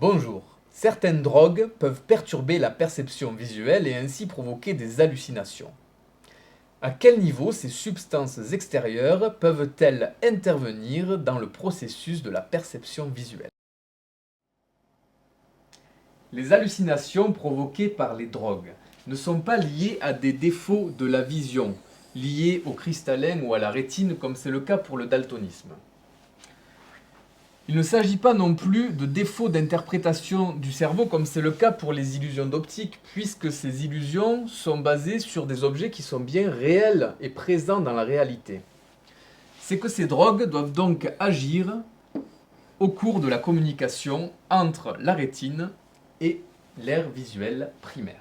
Bonjour. Certaines drogues peuvent perturber la perception visuelle et ainsi provoquer des hallucinations. À quel niveau ces substances extérieures peuvent-elles intervenir dans le processus de la perception visuelle? Les hallucinations provoquées par les drogues ne sont pas liées à des défauts de la vision, liés au cristallin ou à la rétine comme c'est le cas pour le daltonisme. Il ne s'agit pas non plus de défauts d'interprétation du cerveau comme c'est le cas pour les illusions d'optique, puisque ces illusions sont basées sur des objets qui sont bien réels et présents dans la réalité. C'est que ces drogues doivent donc agir au cours de la communication entre la rétine et l'aire visuelle primaire.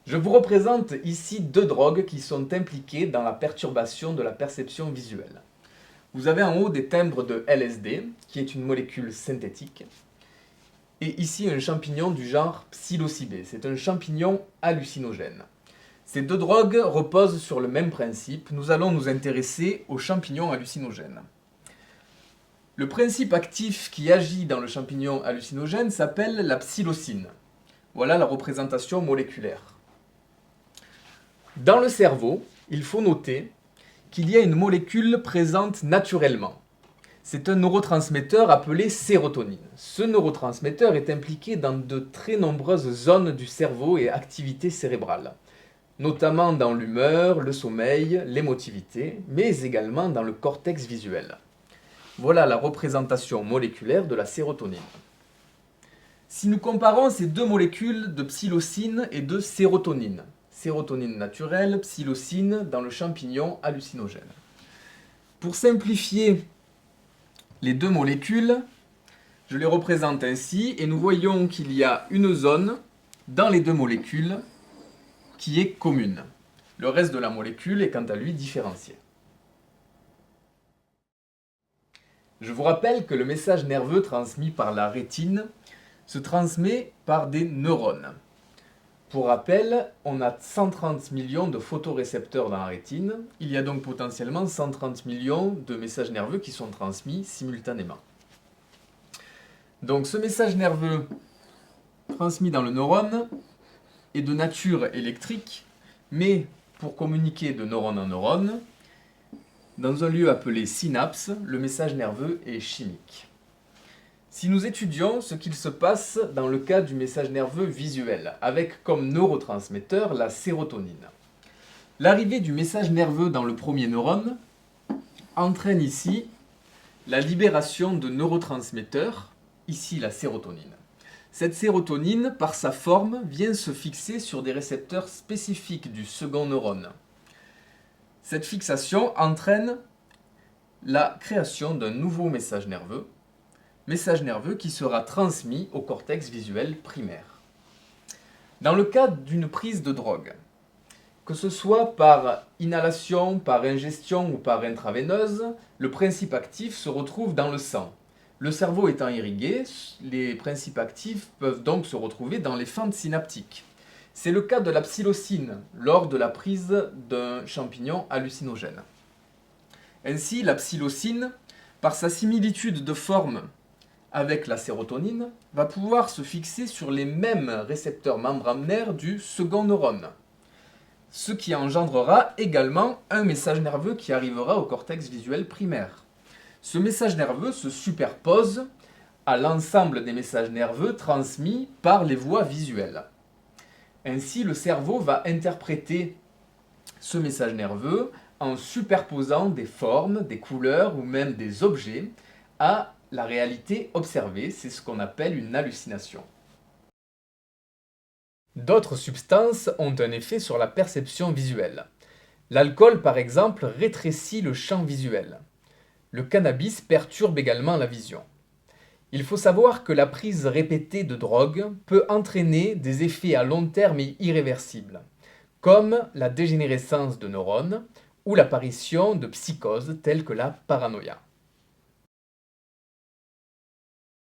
Je vous représente ici deux drogues qui sont impliquées dans la perturbation de la perception visuelle. Vous avez en haut des timbres de LSD, qui est une molécule synthétique, et ici un champignon du genre psilocybé. C'est un champignon hallucinogène. Ces deux drogues reposent sur le même principe. Nous allons nous intéresser aux champignons hallucinogènes. Le principe actif qui agit dans le champignon hallucinogène s'appelle la psilocine. Voilà la représentation moléculaire. Dans le cerveau, il faut noter qu'il y a une molécule présente naturellement. C'est un neurotransmetteur appelé sérotonine. Ce neurotransmetteur est impliqué dans de très nombreuses zones du cerveau et activités cérébrales, notamment dans l'humeur, le sommeil, l'émotivité, mais également dans le cortex visuel. Voilà la représentation moléculaire de la sérotonine. Si nous comparons ces deux molécules de psilocine et de sérotonine naturelle, psilocine dans le champignon hallucinogène. Pour simplifier les deux molécules, je les représente ainsi et nous voyons qu'il y a une zone dans les deux molécules qui est commune. Le reste de la molécule est quant à lui différencié. Je vous rappelle que le message nerveux transmis par la rétine se transmet par des neurones. Pour rappel, on a 130 millions de photorécepteurs dans la rétine. Il y a donc potentiellement 130 millions de messages nerveux qui sont transmis simultanément. Donc ce message nerveux transmis dans le neurone est de nature électrique, mais pour communiquer de neurone en neurone, dans un lieu appelé synapse, le message nerveux est chimique. Si nous étudions ce qu'il se passe dans le cas du message nerveux visuel, avec comme neurotransmetteur la sérotonine. L'arrivée du message nerveux dans le premier neurone entraîne ici la libération de neurotransmetteurs, ici la sérotonine. Cette sérotonine, par sa forme, vient se fixer sur des récepteurs spécifiques du second neurone. Cette fixation entraîne la création d'un nouveau message nerveux qui sera transmis au cortex visuel primaire. Dans le cas d'une prise de drogue, que ce soit par inhalation, par ingestion ou par intraveineuse, le principe actif se retrouve dans le sang. Le cerveau étant irrigué, les principes actifs peuvent donc se retrouver dans les fentes synaptiques. C'est le cas de la psilocine lors de la prise d'un champignon hallucinogène. Ainsi, la psilocine, par sa similitude de forme avec la sérotonine, va pouvoir se fixer sur les mêmes récepteurs membranaires du second neurone, ce qui engendrera également un message nerveux qui arrivera au cortex visuel primaire. Ce message nerveux se superpose à l'ensemble des messages nerveux transmis par les voies visuelles. Ainsi, le cerveau va interpréter ce message nerveux en superposant des formes, des couleurs ou même des objets à la réalité observée. C'est ce qu'on appelle une hallucination. D'autres substances ont un effet sur la perception visuelle. L'alcool, par exemple, rétrécit le champ visuel. Le cannabis perturbe également la vision. Il faut savoir que la prise répétée de drogue peut entraîner des effets à long terme et irréversibles, comme la dégénérescence de neurones ou l'apparition de psychoses telles que la paranoïa.